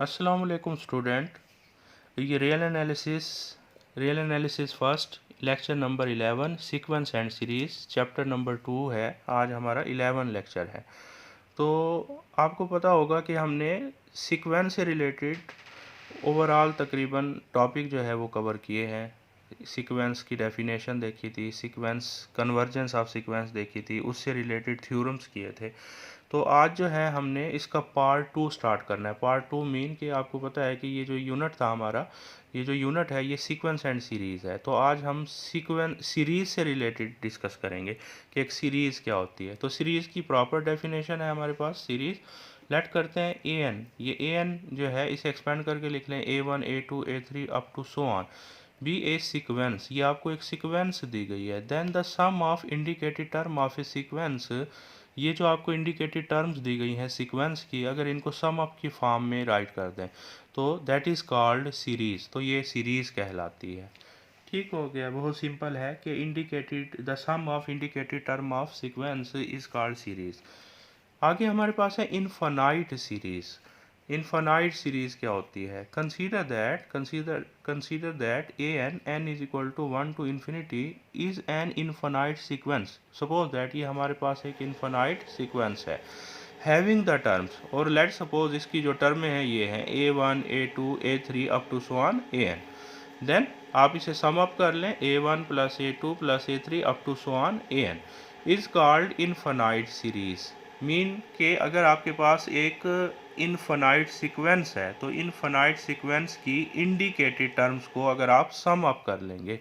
अस्सलाम वालेकुम स्टूडेंट। ये real analysis first lecture number 11 sequence and series chapter number 2 है। आज हमारा 11 लेक्चर है। तो आपको पता होगा कि हमने सीक्वेंस से रिलेटेड ओवरऑल तकरीबन टॉपिक जो है वो कवर किए हैं। सीक्वेंस की डेफिनेशन देखी थी, सीक्वेंस कन्वर्जेंस ऑफ सीक्वेंस देखी थी, उससे रिलेटेड थ्योरम्स किए थे। तो आज जो है हमने इसका पार्ट 2 स्टार्ट करना है। पार्ट 2 मीन कि आपको पता है कि ये जो यूनिट था हमारा, ये जो यूनिट है ये सीक्वेंस एंड सीरीज़ है। तो आज हम सीक्वेंस सीरीज़ से रिलेटेड डिस्कस करेंगे कि एक सीरीज़ क्या होती है। तो सीरीज़ की प्रॉपर डेफिनेशन है हमारे पास। सीरीज़ लेट करते हैं ए एन। ये ए एन जो है इसे एक्सपेंड करके लिख लें A1 A2 A3 up to so on be a sequence. ये आपको एक सीक्वेंस दी गई है। Then the sum of indicated term of a sequence. ये जो आपको इंडिकेटेड टर्म्स दी गई हैं सीक्वेंस की, अगर इनको सम अप की फॉर्म में राइट कर दें तो दैट इज़ कॉल्ड सीरीज़। तो ये सीरीज़ कहलाती है। ठीक हो गया, बहुत सिंपल है कि indicated the sum of indicated term of sequence is called series. आगे हमारे पास है इनफाइनाइट सीरीज़। इनफाइनाइट सीरीज़ क्या होती है? Consider that n is equal to 1 to infinity is an infinite sequence. Suppose that ये हमारे पास एक इनफाइनाइट सीक्वेंस है हैविंग द टर्म्स, और लेट सपोज इसकी जो टर्में हैं ये हैं A1 A2 A3 up to so on AN। Then आप इसे सम अप कर लें A1 plus A2 plus A3 up to so on AN is called infinite series. Mean के अगर आपके पास एक इनफाइनाइट सीक्वेंस है तो इनफाइनाइट सीक्वेंस की इंडिकेटेड टर्म्स को अगर आप सम अप कर लेंगे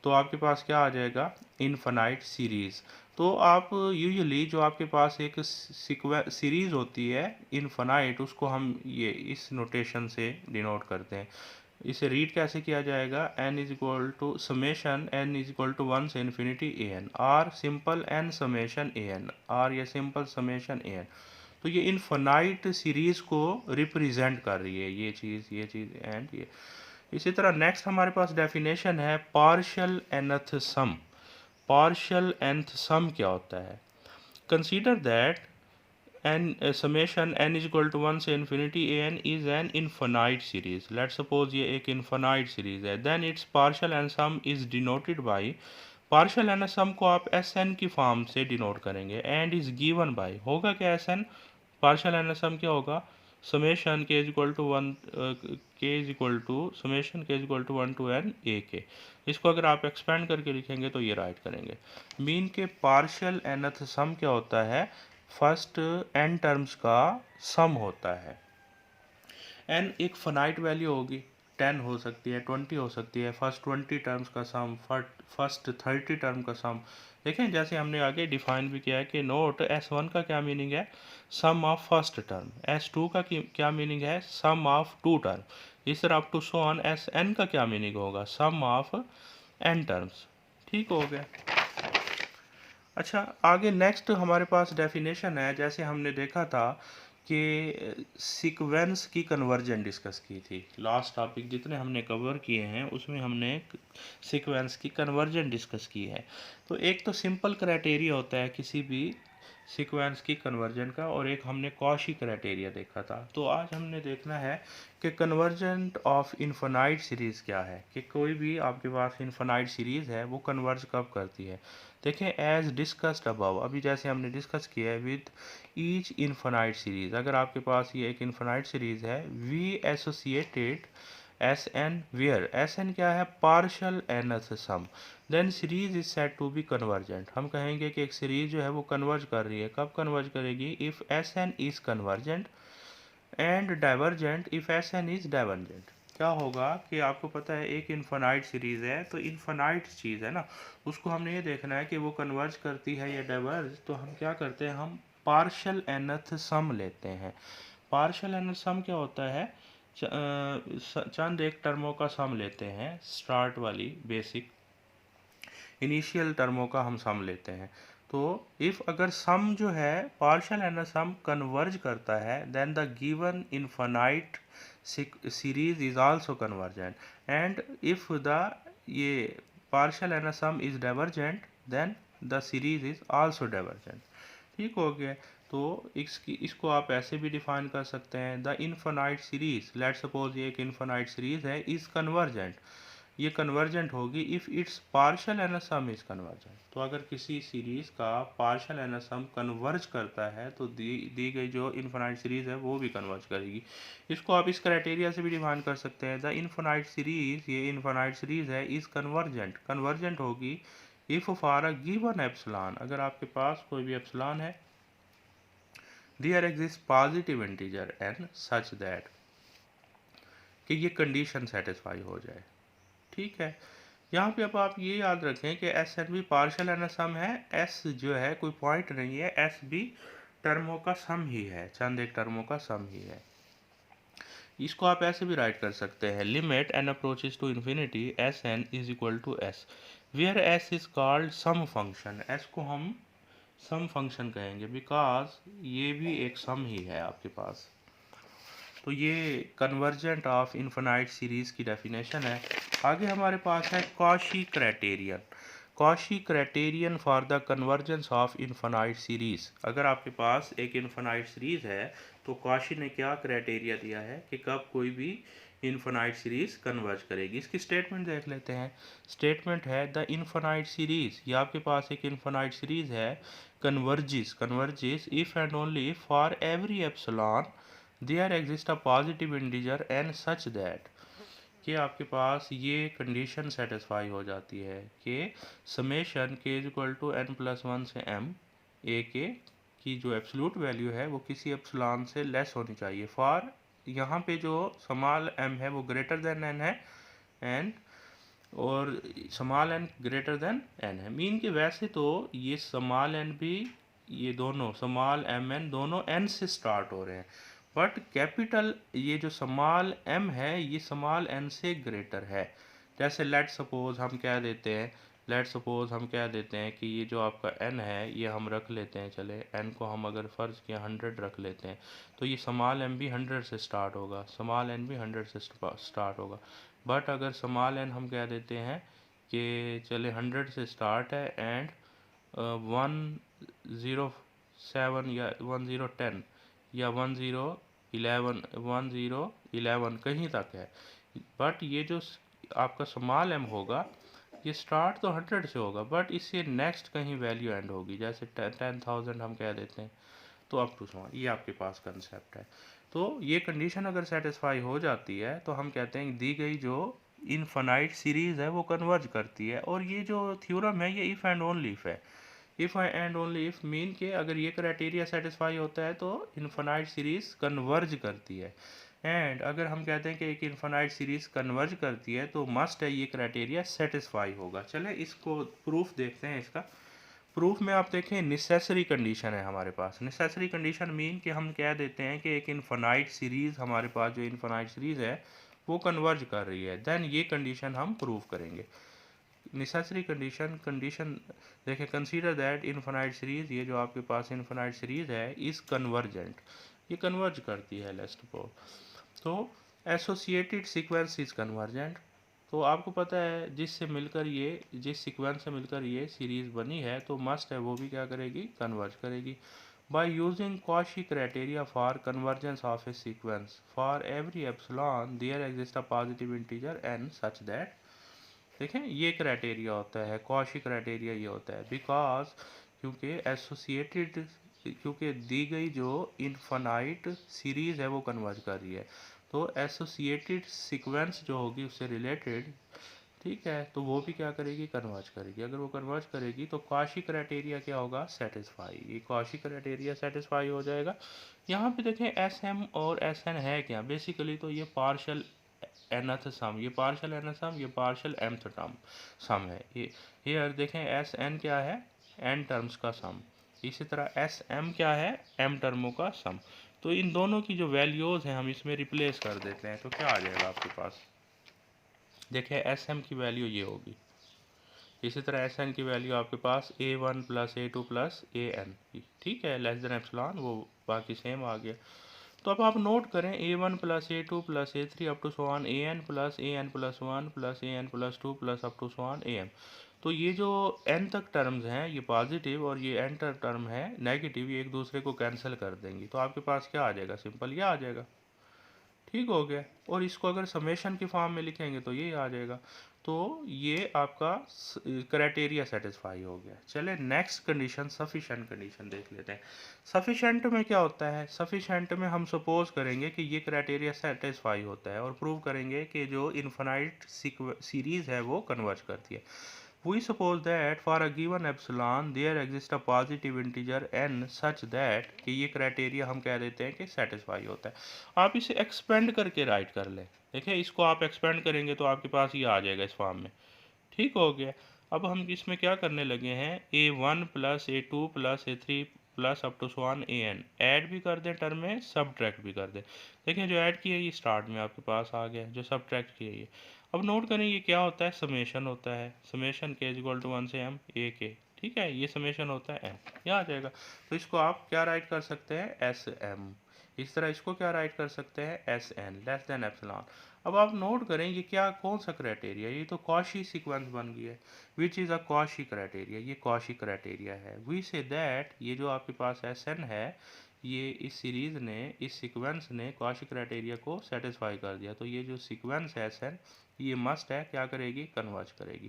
तो आपके पास क्या आ जाएगा? Infinite series. तो आप यूजुअली जो आपके पास एक सीरीज़ होती है इनफाइनाइट, उसको हम ये इस नोटेशन से डिनोट करते हैं। इसे रीड कैसे किया जाएगा? n is equal to summation n is equal to 1 से infinity an, or simple n summation an, or या सिंपल समेशन an। तो ये इनफाइनाइट सीरीज़ को रिप्रेजेंट कर रही है ये चीज़ एंड ये। इसी तरह नेक्स्ट हमारे पास डेफिनेशन है partial nth sum. Partial nth sum क्या होता है? Consider that n summation n is equal to 1 से infinity an is an infinite series. Let suppose ये एक इनफाइनाइट सीरीज है। Then its partial and sum is denoted by, partial and sum को आप Sn की फॉर्म से denote करेंगे and is given by, होगा क्या Sn? पार्शियल एंड सम क्या होगा? Summation k is equal to 1 k is equal to summation k is equal to 1 to n a के। इसको अगर आप एक्सपेंड करके लिखेंगे तो ये राइट करेंगे। मीन के पार्शियल nth सम क्या होता है? फर्स्ट n टर्म्स का सम होता है। n एक फाइनाइट वैल्यू होगी, 10 हो सकती है, 20 हो सकती है। फर्स्ट 20 टर्म्स का सम, फर्स्ट 30 टर्म का सम। देखें जैसे हमने आगे डिफाइन भी किया है कि नोट S1 का क्या मीनिंग है? Sum of first term. S2 का क्या मीनिंग है? Sum of two term. इस तरह up to so on Sn का क्या मीनिंग होगा? Sum of n terms. ठीक हो गया। अच्छा, आगे नेक्स्ट हमारे पास डेफिनेशन है। जैसे हमने देखा था कि सीक्वेंस की कन्वर्जन डिस्कस की थी। लास्ट टॉपिक जितने हमने कवर किए हैं उसमें हमने सीक्वेंस की कन्वर्जन डिस्कस की है। तो एक तो सिंपल क्राइटेरिया होता है किसी भी सीक्वेंस की कन्वर्जन का, और एक हमने कॉशी क्राइटेरिया देखा था। तो आज हमने देखना है कि कन्वर्जेंट ऑफ इनफाइनाइट सीरीज़ क्या है, कि कोई भी आपके पास इनफाइनाइट सीरीज़ है वो कन्वर्ज कब करती है। देखें एज डिस्कस्ड अबव, अभी जैसे हमने डिस्कस किया है विद ईच इनफाइनाइट सीरीज़। अगर आपके पास ये एक इनफाइनाइट सीरीज़ है, we associated S n where S n क्या है? Partial nth sum, then series is said to be convergent. हम कहेंगे कि एक सीरीज जो है वो कन्वर्ज कर रही है। कब कन्वर्ज करेगी? If S n is convergent and divergent if S n is divergent. क्या होगा कि आपको पता है एक इनफाइनाइट सीरीज़ है, तो इनफाइनाइट चीज़ है ना, उसको हमने ये देखना है कि वो कन्वर्ज करती है या डाइवर्ज। तो हम क्या करते हैं? हम पार्शियल nth सम लेते हैं। पार्शियल nth सम क्या होता है? चंद एक टर्मों का सम लेते हैं, स्टार्ट वाली बेसिक इनिशियल टर्मों का हम सम लेते हैं। तो इफ़ अगर सम जो है पार्शियल एंड सम कन्वर्ज करता है then the given infinite series is also convergent, and if the ये partial and sum is divergent then the series is also divergent. ठीक हो गया। तो इसको आप ऐसे भी डिफाइन कर सकते हैं, the infinite series, let suppose ये एक इनफाइनाइट सीरीज है, इज कन्वर्जेंट, ये कन्वर्जेंट होगी if it's partial and sum is convergent. तो अगर किसी सीरीज का पार्शियल एंड सम कन्वर्ज करता है तो दी गई जो इनफाइनाइट सीरीज है वो भी कन्वर्ज करेगी। इसको आप इस क्राइटेरिया से भी डिफाइन कर सकते हैं, द इनफाइनाइट सीरीज, ये इनफाइनाइट सीरीज है, इज कन्वर्जेंट, कन्वर्जेंट होगी if for a given epsilon, अगर आपके पास कोई भी एप्सिलॉन है, there exist positive integer n such that, कि ये कंडीशन सेटिस्फाई हो जाए। ठीक है, यहाँ पे अब आप ये याद रखें कि S n be partial and sum है, एस जो है कोई पॉइंट नहीं है, एस बी टर्मों का सम ही है, चंद एक टर्मों का सम ही है। इसको आप ऐसे भी राइट कर सकते हैं, limit n approaches to infinity S n is equal to S, where S is called sum function, S को हम सम फंक्शन कहेंगे बिकॉज ये भी एक सम ही है आपके पास। तो ये कन्वर्जेंट ऑफ इन्फिनाइट सीरीज की डेफिनेशन है। आगे हमारे पास है Cauchy criterion, Cauchy criterion for the convergence of infinite series. अगर आपके पास एक इन्फिनाइट सीरीज है तो कॉशी ने क्या क्राइटेरिया दिया है कि कब कोई भी इन्फिनाइट सीरीज कन्वर्ज करेगी। इसकी स्टेटमेंट देख लेते हैं। स्टेटमेंट है द इन्फिनाइट सीरीज, ये आपके पास एक इन्फिनाइट सीरीज है, converges if and only for every epsilon there exist a positive integer and such that, कि आपके पास ये कंडीशन सेटिस्फाई हो जाती है कि summation k is equal to n plus one से एम, ए के की जो एब्सोल्यूट वैल्यू है वो किसी एप्सिलॉन से लेस होनी चाहिए, फॉर यहाँ पे जो स्मॉल एम है वो ग्रेटर देन एन है, एंड और small n greater than n है। मीन के वैसे तो ये स्मॉल एन भी, ये दोनों स्मॉल एम एन दोनों एन से स्टार्ट हो रहे हैं, बट कैपिटल ये जो स्मॉल एम है ये स्मॉल एन से ग्रेटर है। जैसे लेट सपोज हम कह देते हैं, लेट सपोज हम कह देते हैं कि ये जो आपका n है ये हम रख लेते हैं, चले n को हम अगर फ़र्ज़ किया 100 रख लेते हैं, तो ये स्मॉल m भी 100 से स्टार्ट होगा, स्मॉल n भी 100 से स्टार्ट होगा। बट अगर स्मॉल n हम कह देते हैं कि चले 100 से स्टार्ट है एंड 107 या 1010 या 1011 कहीं तक है, बट ये जो आपका स्मॉल m होगा ये स्टार्ट तो 100 से होगा बट इससे नेक्स्ट कहीं वैल्यू एंड होगी, जैसे 10,000 हम कह देते हैं, तो अप टू स्मॉल, ये आपके पास कंसेप्ट है। तो ये कंडीशन अगर सेटिस्फाई हो जाती है तो हम कहते हैं दी गई जो इनफाइनाइट सीरीज है वो कन्वर्ज करती है। और ये जो थ्योरम है ये इफ़ एंड ओनली इफ़ है, if and only if mean के अगर ये क्राइटेरिया सेटिस्फाई होता है तो इनफाइनाइट सीरीज कन्वर्ज करती है। एंड अगर हम कहते हैं कि एक इनफाइनाइट सीरीज कन्वर्ज करती है तो मस्ट है ये क्राइटेरिया सेटिस्फाई होगा। चले इसको प्रूफ देखते हैं। इसका प्रूफ में आप देखें नेसेसरी कंडीशन है हमारे पास। नेसेसरी कंडीशन मीन कि हम कह देते हैं कि एक इनफाइनाइट सीरीज हमारे पास जो इनफाइनाइट सीरीज है वो कन्वर्ज कर रही है, देन ये कंडीशन हम प्रूव करेंगे। नेसेसरी कंडीशन देखें, कंसीडर दैट इनफाइनाइट सीरीज, ये जो आपके पास इनफाइनाइट सीरीज है इज कन्वर्जेंट, ये कन्वर्ज करती है लेट्स सपोज, तो एसोसिएटेड सीक्वेंस इज कन्वर्जेंट। तो आपको पता है जिससे मिलकर ये, जिस सीक्वेंस से मिलकर ये सीरीज बनी है तो मस्ट है वो भी क्या करेगी, कन्वर्ज करेगी। By using Cauchy criteria for convergence of a sequence for every epsilon there exist a positive integer n such that, देखें ये क्राइटेरिया होता है, कॉशी क्राइटेरिया ये होता है बिकॉज क्योंकि एसोसिएटेड, क्योंकि दी गई जो इनफाइनाइट सीरीज है वो कन्वर्ज कर रही है, तो एसोसिएटेड सीक्वेंस जो होगी उससे रिलेटेड, ठीक है, तो वो भी क्या करेगी, कन्वर्ज करेगी। अगर वो कन्वर्ज करेगी तो कॉशी क्राइटेरिया क्या होगा, सेटिस्फाई, ये कॉशी क्राइटेरिया सेटिस्फाई हो जाएगा। यहाँ पे देखें एस एम और एस एन है क्या, बेसिकली तो ये पार्शल nth सम, ये पार्शल nth सम, ये पार्शल mth टर्म सम है। ये हियर देखें एस एन क्या है, n टर्म्स का सम, इसी तरह एस एम क्या है, m टर्मों का सम। तो इन दोनों की जो वैल्यूज़ हैं हम इसमें रिप्लेस कर देते हैं तो क्या आ जाएगा आपके पास, देखें एस एम की वैल्यू ये होगी, इसी तरह एस एन की वैल्यू आपके पास a1 plus a2 plus A N, ठीक है, लेस देन एप्सिलॉन, वो बाकी सेम आ गया। तो अब आप नोट करें a1 plus a2 plus a3 up to so on an plus an plus 1 plus an plus 2 plus up to so on am। तो ये जो n तक टर्म्स हैं ये पॉजिटिव और ये n तक टर्म है नेगेटिव, ये एक दूसरे को कैंसिल कर देंगी, तो आपके पास क्या आ जाएगा, सिंपल ये आ जाएगा। ठीक हो गया। और इसको अगर समेशन की फॉर्म में लिखेंगे तो ये आ जाएगा। तो ये आपका क्राइटेरिया सेटिस्फाई हो गया। चले नेक्स्ट कंडीशन सफिशेंट कंडीशन देख लेते हैं। सफिशेंट में क्या होता है, सफिशेंट में हम सपोज करेंगे कि ये क्राइटेरिया सेटिस्फाई होता है और प्रूव करेंगे कि जो इन्फिनाइट सीरीज है वो कन्वर्ज करती है। We suppose that for a given epsilon there exists a positive integer n such that कि ये क्राइटेरिया हम कह देते हैं कि सेटिस्फाई होता है। आप इसे एक्सपेंड करके राइट कर लें। देखिए इसको आप एक्सपेंड करेंगे तो आपके पास ये आ जाएगा इस फॉर्म में। ठीक हो गया। अब हम इसमें क्या करने लगे हैं, a1 plus a2 plus a3 plus up to so on an add भी कर दें टर्म में, सब्ट्रैक्ट भी कर दें। देखिए जो ऐड किया है ये स्टार्ट में आपके पास आ गया, जो सब्ट्रैक्ट किया ये। अब नोट करें ये क्या होता है, समेशन होता है। समेशन k इक्वल टू 1 से m a k, ठीक है, ये समेशन होता है m, ये आ जाएगा। तो इसको आप क्या राइट कर सकते हैं, एस एम। इस तरह इसको क्या राइट कर सकते हैं, S n less than epsilon. अब आप नोट करें ये क्या, कौन सा क्राइटेरिया, ये तो कॉशी सीक्वेंस बन गया है। Which is a Cauchy criteria, ये कॉशी क्राइटेरिया है। वी से दैट ये जो आपके पास एस एन है, ये इस सीरीज ने, इस सीक्वेंस ने कॉशी क्राइटेरिया को सेटिस्फाई कर दिया। तो ये जो सीक्वेंस है एस एन, ये मस्ट है, क्या करेगी, कन्वर्ज करेगी।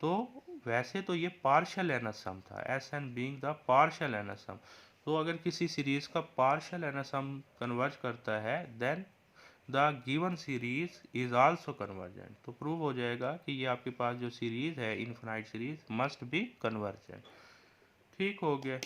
तो वैसे तो ये पार्शियल एनस सम था, S N being the partial n's sum. तो अगर किसी सीरीज का पार्शियल एनस सम कन्वर्ज करता है then the given series is also convergent. तो प्रूव हो जाएगा कि ये आपके पास जो सीरीज है infinite series must be convergent. ठीक हो गया।